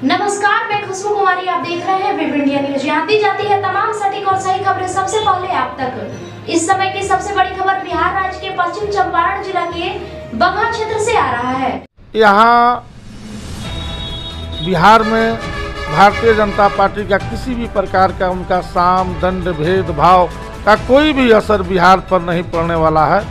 नमस्कार, मैं खुशबू कुमारी। आप देख रहे हैं वेब इंडिया न्यूज। यहाँ दी जाती है तमाम सटीक और सही खबरें सबसे पहले आप तक। इस समय की सबसे बड़ी खबर बिहार राज्य के पश्चिम चंपारण जिला के बगहा क्षेत्र से आ रहा है। यहाँ बिहार में भारतीय जनता पार्टी का किसी भी प्रकार का उनका साम दंड भेदभाव का कोई भी असर बिहार पर नहीं पड़ने वाला है।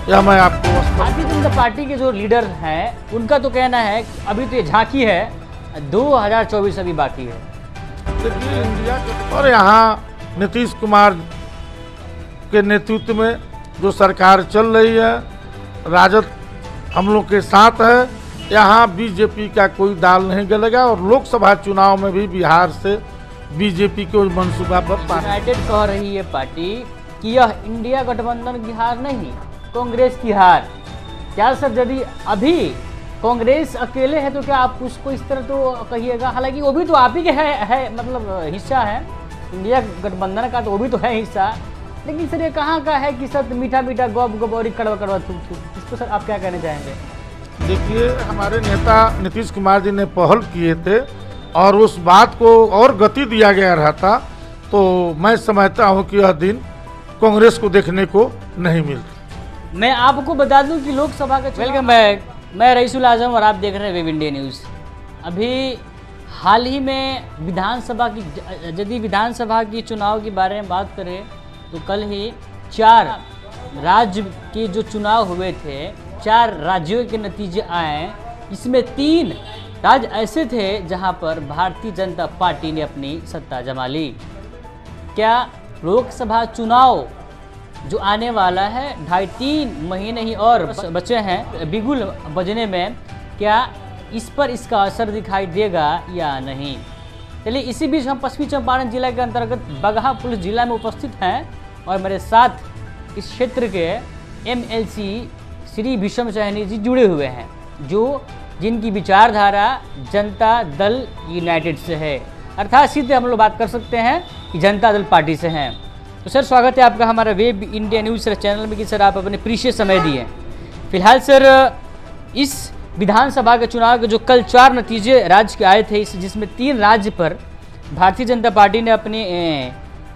यह मैं आपको भारतीय जनता पार्टी के जो लीडर हैं उनका तो कहना है कि अभी तो ये झांकी है, 2024 अभी बाकी है। देखिए इंडिया के और यहाँ नीतीश कुमार के नेतृत्व में जो सरकार चल रही है, राजद हम लोग के साथ है। यहाँ बीजेपी का कोई दाल नहीं गलेगा और लोकसभा चुनाव में भी बिहार से बीजेपी के मंसूबा पर यूनाइटेड कह रही है पार्टी कि यह इंडिया गठबंधन की हार नहीं, कांग्रेस की हार। क्या सर, यदि अभी कांग्रेस अकेले है तो क्या आप उसको इस तरह तो कहिएगा? हालांकि वो भी तो आप ही के है मतलब हिस्सा है इंडिया गठबंधन का, तो वो भी तो है हिस्सा। लेकिन सर ये कहाँ का है कि सब मीठा मीठा गप गप और कड़वा कड़वा थूक थूक, इसको सर आप क्या कहना चाहेंगे? देखिए, हमारे नेता नीतीश कुमार जी ने पहल किए थे और उस बात को और गति दिया गया रहता तो मैं समझता हूँ कि यह दिन कांग्रेस को देखने को नहीं मिलता। मैं आपको बता दूं कि लोकसभा का वेलकम बैक, मैं रईसुल आजम और आप देख रहे हैं वेब इंडिया न्यूज़। अभी हाल ही में यदि विधानसभा की चुनाव के बारे में बात करें तो कल ही 4 राज्य के जो चुनाव हुए थे, 4 राज्यों के नतीजे आए। इसमें 3 राज्य ऐसे थे जहां पर भारतीय जनता पार्टी ने अपनी सत्ता जमा ली। क्या लोकसभा चुनाव जो आने वाला है 2.5-3 महीने ही और बचे हैं बिगुल बजने में, क्या इस पर इसका असर दिखाई देगा या नहीं? चलिए, इसी बीच हम पश्चिमी चंपारण जिला के अंतर्गत बगहा पुलिस जिला में उपस्थित हैं और मेरे साथ इस क्षेत्र के MLC श्री विषम सहनी जी जुड़े हुए हैं, जिनकी विचारधारा जनता दल यूनाइटेड से है, अर्थात सीधे हम लोग बात कर सकते हैं कि जनता दल पार्टी से हैं। तो सर, स्वागत है आपका हमारा web India news sir channel में कि सर आप अपने प्रीशियस समय दिए। फिलहाल सर, इस विधानसभा के चुनाव के जो कल 4 नतीजे राज्य के आए थे, जिसमें 3 राज्य पर भारतीय जनता पार्टी ने अपनी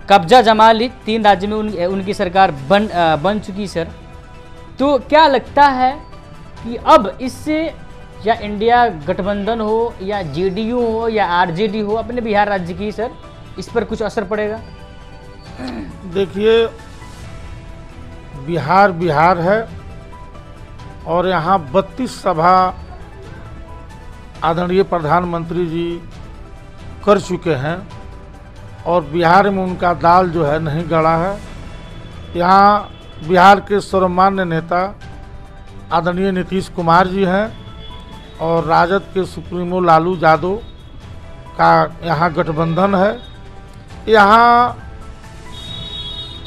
कब्जा जमा ली। 3 राज्य में उनकी सरकार बन चुकी। सर, तो क्या लगता है कि अब इससे या इंडिया गठबंधन हो या JDU हो या RJD हो अपने बिहार राज्य की, सर इस पर कुछ असर पड़ेगा? देखिए, बिहार है और यहाँ 32 सभा आदरणीय प्रधानमंत्री जी कर चुके हैं और बिहार में उनका दाल जो है नहीं गड़ा है। यहाँ बिहार के सर्वमान्य नेता आदरणीय नीतीश कुमार जी हैं और राजद के सुप्रीमो लालू यादव का यहाँ गठबंधन है। यहाँ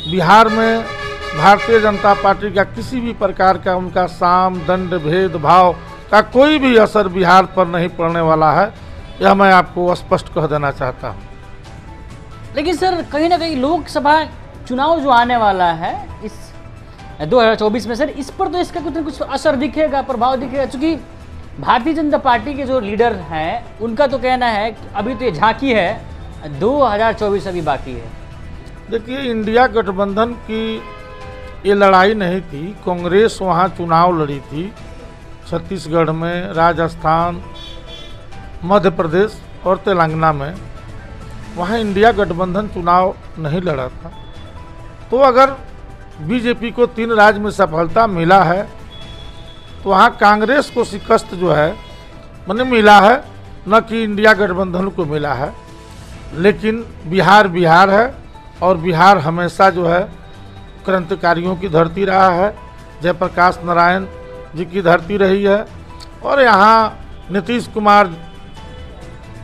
बिहार में भारतीय जनता पार्टी का किसी भी प्रकार का उनका साम दंड भेदभाव का कोई भी असर बिहार पर नहीं पड़ने वाला है। यह मैं आपको स्पष्ट कह देना चाहता हूँ। लेकिन सर, कहीं ना कहीं लोकसभा चुनाव जो आने वाला है इस 2024 में, सर इस पर तो इसका कुछ न कुछ असर दिखेगा, प्रभाव दिखेगा, क्योंकि भारतीय जनता पार्टी के जो लीडर हैं उनका तो कहना है कि अभी तो ये झांकी है, 2024 अभी बाकी है। देखिए, इंडिया गठबंधन की ये लड़ाई नहीं थी। कांग्रेस वहाँ चुनाव लड़ी थी, छत्तीसगढ़ में, राजस्थान, मध्य प्रदेश और तेलंगाना में। वहाँ इंडिया गठबंधन चुनाव नहीं लड़ा था। तो अगर बीजेपी को 3 राज्य में सफलता मिला है तो वहाँ कांग्रेस को शिकस्त जो है मैंने मिला है, न कि इंडिया गठबंधन को मिला है। लेकिन बिहार है और बिहार हमेशा जो है क्रांतिकारियों की धरती रहा है, जयप्रकाश नारायण जी की धरती रही है। और यहाँ नीतीश कुमार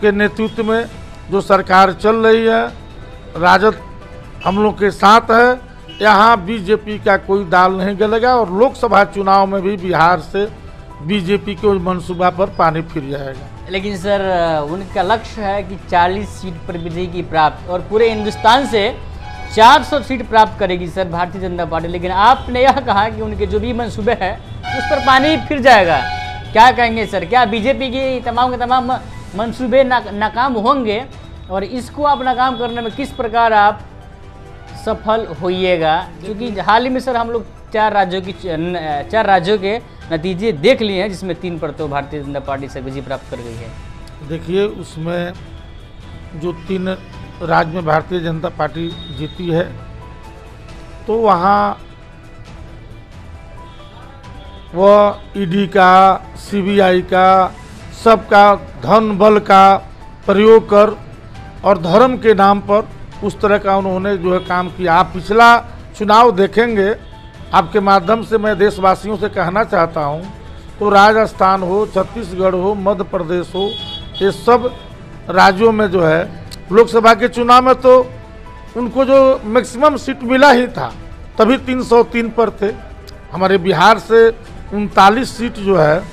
के नेतृत्व में जो सरकार चल रही है, राजद हम लोग के साथ है। यहाँ बीजेपी का कोई दाल नहीं गलेगा और लोकसभा चुनाव में भी बिहार से बीजेपी के मंसूबा पर पानी फिर जाएगा। लेकिन सर, उनका लक्ष्य है कि 40 सीट पर विजय की प्राप्त और पूरे हिंदुस्तान से 400 सीट प्राप्त करेगी सर भारतीय जनता पार्टी। लेकिन आपने यह कहा कि उनके जो भी मंसूबे हैं उस पर पानी फिर जाएगा। क्या कहेंगे सर, क्या बीजेपी की तमाम के तमाम मंसूबे नाकाम होंगे और इसको आप नाकाम करने में किस प्रकार आप सफल होइएगा? क्योंकि हाल ही में सर हम लोग 4 राज्यों के नतीजे देख लिए हैं, जिसमें 3 पर तो भारतीय जनता पार्टी से विजय प्राप्त कर गई है। देखिए, उसमें जो 3 राज्य में भारतीय जनता पार्टी जीती है, तो वहाँ वह ईडी का, सीबीआई का, सबका धन बल का प्रयोग कर और धर्म के नाम पर उस तरह का उन्होंने जो है काम किया। आप पिछला चुनाव देखेंगे, आपके माध्यम से मैं देशवासियों से कहना चाहता हूं, तो राजस्थान हो, छत्तीसगढ़ हो, मध्य प्रदेश हो, ये सब राज्यों में जो है लोकसभा के चुनाव में तो उनको जो मैक्सिमम सीट मिला ही था, तभी 303 पर थे। हमारे बिहार से 39 सीट जो है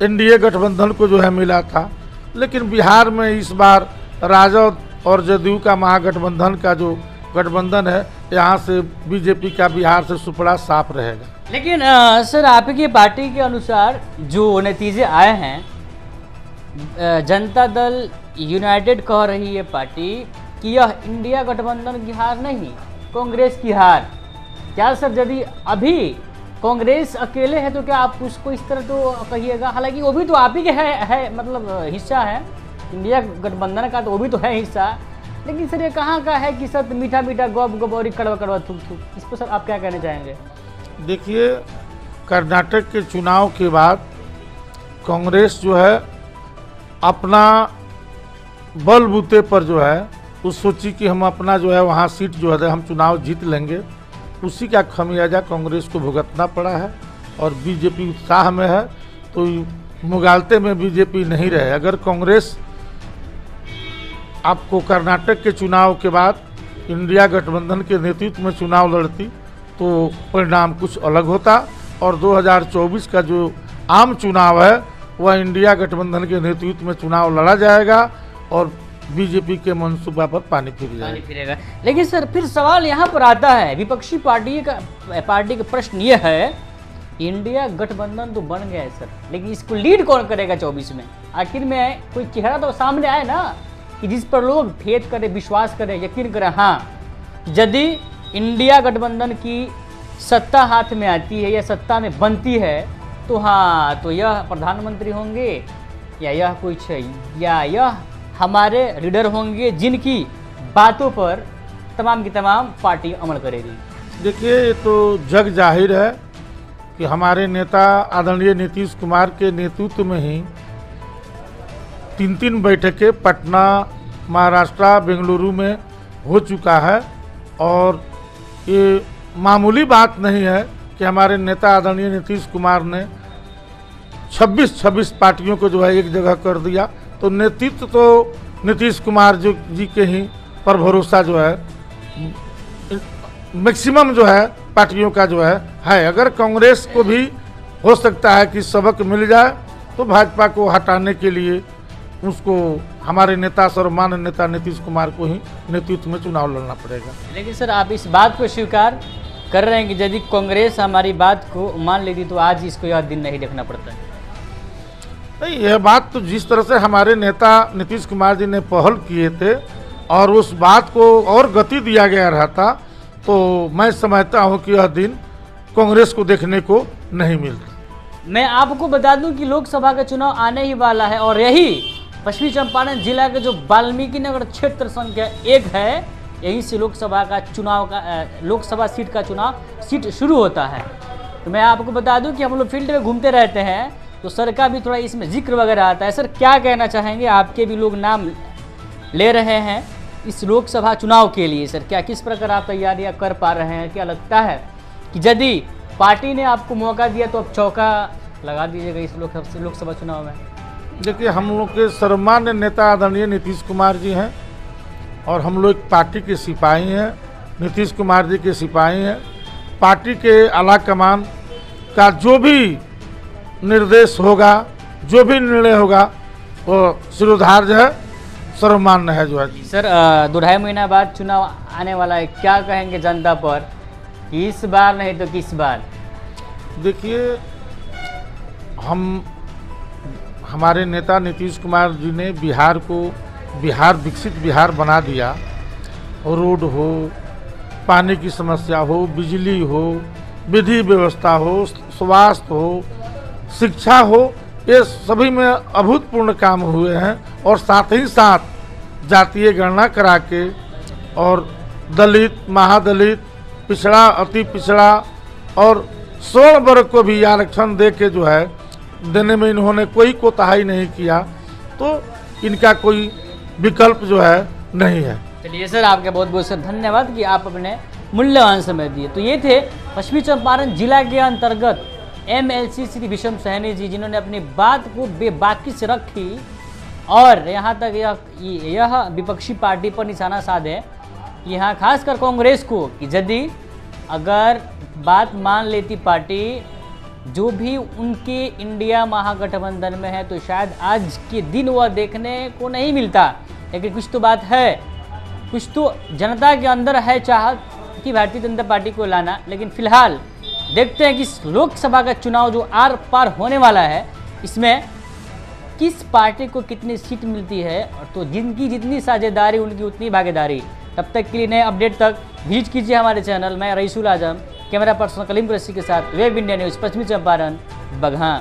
एनडीए गठबंधन को जो है मिला था, लेकिन बिहार में इस बार राजद और जदयू का महागठबंधन का जो गठबंधन है, यहाँ से बीजेपी का बिहार से सुपड़ा साफ रहेगा। लेकिन सर, आपकी पार्टी के अनुसार जो नतीजे आए हैं, जनता दल यूनाइटेड कह रही है पार्टी कि यह इंडिया गठबंधन की हार नहीं, कांग्रेस की हार। क्या सर, यदि अभी कांग्रेस अकेले है तो क्या आप उसको इस तरह तो कहिएगा? हालांकि वो भी तो आप ही के है मतलब हिस्सा है इंडिया गठबंधन का, तो वो भी तो है हिस्सा। लेकिन सर, ये कहाँ का है कि सर मीठा मीठा गप गप और कड़वा कड़वा थूक थूक, इस पर सर आप क्या कहना चाहेंगे? देखिए, कर्नाटक के चुनाव के बाद कांग्रेस जो है अपना बलबूते पर जो है उस सोची कि हम अपना जो है वहाँ सीट जो है हम चुनाव जीत लेंगे, उसी का खमियाजा कांग्रेस को भुगतना पड़ा है। और बीजेपी उत्साह में है, तो मुगालते में बीजेपी नहीं रहे। अगर कांग्रेस आपको कर्नाटक के चुनाव के बाद इंडिया गठबंधन के नेतृत्व में चुनाव लड़ती तो परिणाम कुछ अलग होता, और 2024 का जो आम चुनाव है वह इंडिया गठबंधन के नेतृत्व में चुनाव लड़ा जाएगा और बीजेपी के मंसूबा पर पानी फिरेगा। लेकिन सर, फिर सवाल यहाँ पर आता है, विपक्षी पार्टी का प्रश्न ये है, इंडिया गठबंधन तो बन गया है सर, लेकिन इसको लीड कौन करेगा 24 में? आखिर में कोई चेहरा तो सामने आए ना कि जिस पर लोग भेद करें, विश्वास करें, यकीन करें। हाँ, यदि इंडिया गठबंधन की सत्ता हाथ में आती है या सत्ता में बनती है, तो हाँ, तो यह प्रधानमंत्री होंगे या यह कुछ या यह हमारे लीडर होंगे जिनकी बातों पर तमाम की तमाम पार्टी अमल करेगी। देखिए, ये तो जग जाहिर है कि हमारे नेता आदरणीय नीतीश कुमार के नेतृत्व में ही 3 बैठकें पटना, महाराष्ट्र, बेंगलुरु में हो चुका है। और ये मामूली बात नहीं है कि हमारे नेता आदरणीय नीतीश कुमार ने 26 पार्टियों को जो है एक जगह कर दिया। तो नेतृत्व तो नीतीश कुमार जी के ही पर भरोसा जो है मैक्सिमम जो है पार्टियों का जो है। अगर कांग्रेस को भी हो सकता है कि सबक मिल जाए, तो भाजपा को हटाने के लिए उसको हमारे नेता सर्वमान्य नेता नीतीश कुमार को ही नेतृत्व में चुनाव लड़ना पड़ेगा। लेकिन सर, आप इस बात को स्वीकार कर रहे हैं कि यदि कांग्रेस हमारी बात को मान लेती तो आज इसको यह दिन नहीं देखना पड़ता है? नहीं, यह बात तो जिस तरह से हमारे नेता नीतीश कुमार जी ने पहल किए थे और उस बात को और गति दिया गया रहता, तो मैं समझता हूं कि यह दिन कांग्रेस को देखने को नहीं मिलता। मैं आपको बता दूं कि लोकसभा का चुनाव आने ही वाला है और यही पश्चिमी चंपारण जिला के जो वाल्मीकि नगर क्षेत्र संख्या 1 है, यहीं से लोकसभा सीट का चुनाव शुरू होता है। तो मैं आपको बता दूं कि हम लोग फील्ड में घूमते रहते हैं, तो सर का भी थोड़ा इसमें जिक्र वगैरह आता है। सर, क्या कहना चाहेंगे? आपके भी लोग नाम ले रहे हैं इस लोकसभा चुनाव के लिए। सर, क्या किस प्रकार आप तैयारियां कर पा रहे हैं? क्या लगता है कि यदि पार्टी ने आपको मौका दिया तो अब चौका लगा दीजिएगा इस लोकसभा चुनाव में? देखिए, हम लोग के सर्वमान्य नेता आदरणीय नीतीश कुमार जी हैं और हम लोग पार्टी के सिपाही हैं, नीतीश कुमार जी के सिपाही हैं। पार्टी के आला कमान का जो भी निर्देश होगा, जो भी निर्णय होगा, वो शिरोधार्य है, सर्वमान्य है जो है। सर, 2-2.5 महीना बाद चुनाव आने वाला है, क्या कहेंगे जनता पर कि इस बार नहीं तो किस बार? देखिए, हमारे नेता नीतीश कुमार जी ने बिहार को विकसित बिहार बना दिया। रोड हो, पानी की समस्या हो, बिजली हो, विधि व्यवस्था हो, स्वास्थ्य हो, शिक्षा हो, ये सभी में अभूतपूर्व काम हुए हैं। और साथ ही साथ जातीय गणना करा के और दलित, महादलित, पिछड़ा, अति पिछड़ा और स्वर्ण वर्ग को भी आरक्षण दे के जो है देने में इन्होंने कोई कोताही नहीं किया, तो इनका कोई विकल्प जो है नहीं है। चलिए सर, आपका बहुत बहुत सर धन्यवाद कि आप अपने मूल्यवान समय दिए। तो ये थे पश्चिमी चंपारण जिला के अंतर्गत MLC श्री विषम सहनी जी, जिन्होंने अपनी बात को बेबाकी से रखी और यहाँ तक यह विपक्षी पार्टी पर निशाना साधे, यहाँ खासकर कांग्रेस को, कि यदि अगर बात मान लेती पार्टी जो भी उनके इंडिया महागठबंधन में है तो शायद आज के दिन वह देखने को नहीं मिलता। लेकिन कुछ तो बात है, कुछ तो जनता के अंदर है चाहत कि भारतीय जनता पार्टी को लाना। लेकिन फिलहाल देखते हैं कि लोकसभा का चुनाव जो आर पार होने वाला है, इसमें किस पार्टी को कितनी सीट मिलती है, और तो जिनकी जितनी साझेदारी उनकी उतनी भागीदारी। तब तक के लिए नए अपडेट तक विजिट कीजिए हमारे चैनल। मैं रईसुल आजम, कैमरा पर्सन कलीम कुरैशी के साथ वेब इंडिया न्यूज़, पश्चिमी चंपारण, बगहा।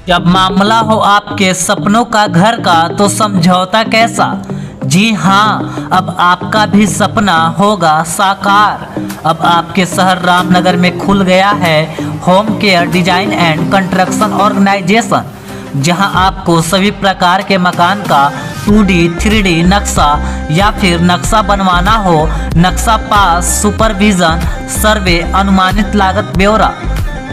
जब मामला हो आपके सपनों का घर का तो समझौता कैसा। जी हाँ, अब आपका भी सपना होगा साकार। अब आपके शहर रामनगर में खुल गया है home care design and construction organization, जहां आपको सभी प्रकार के मकान का 2D 3D नक्शा या फिर नक्शा बनवाना हो, नक्शा पास, सुपरविजन, सर्वे, अनुमानित लागत ब्यौरा,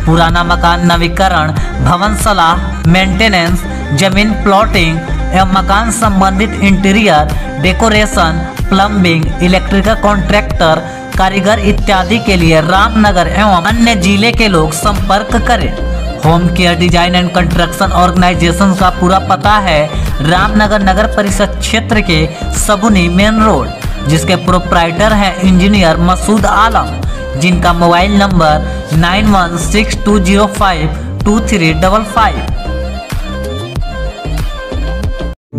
पुराना मकान नवीकरण, भवन सलाह, मेंटेनेंस, जमीन प्लॉटिंग एवं मकान संबंधित interior decoration, plumbing, electrical contractor, कारीगर इत्यादि के लिए रामनगर एवं अन्य जिले के लोग संपर्क करें। Home care design and construction organization का पूरा पता है रामनगर नगर परिषद क्षेत्र के सगुनी मेन रोड, जिसके प्रोप्राइटर हैं इंजीनियर मसूद आलम, जिनका मोबाइल नंबर 9162052355।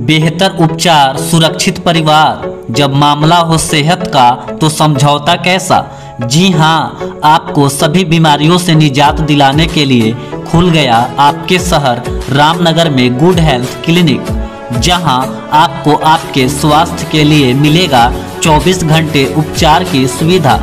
बेहतर उपचार, सुरक्षित परिवार, जब मामला हो सेहत का तो समझौता कैसा। जी हाँ, आपको सभी बीमारियों से निजात दिलाने के लिए खुल गया आपके शहर रामनगर में गुड हेल्थ क्लिनिक, जहां आपको आपके स्वास्थ्य के लिए मिलेगा 24 घंटे उपचार की सुविधा,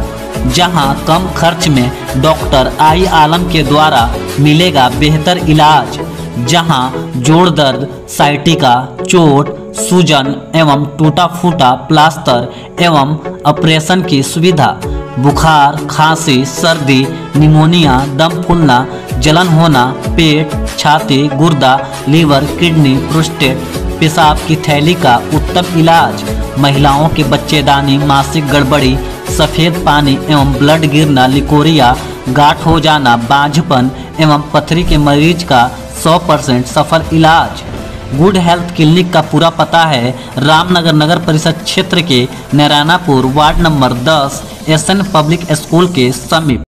जहां कम खर्च में डॉक्टर आई आलम के द्वारा मिलेगा बेहतर इलाज, जहां जोड़ दर्द, साइटिका, चोट, सूजन एवं टूटा फूटा प्लास्टर एवं ऑपरेशन की सुविधा, बुखार, खांसी, सर्दी, निमोनिया, दम फूलना, जलन होना, पेट, छाती, गुर्दा, लीवर, किडनी, प्रोस्टेट, पेशाब की थैली का उत्तम इलाज, महिलाओं के बच्चेदानी, मासिक गड़बड़ी, सफ़ेद पानी एवं ब्लड गिरना, लिकोरिया, गांठ हो जाना, बांझपन एवं पथरी के मरीज का 100% सफल इलाज। गुड हेल्थ क्लिनिक का पूरा पता है रामनगर नगर परिषद क्षेत्र के Narayanpur ward number 10 SN public school के समीप।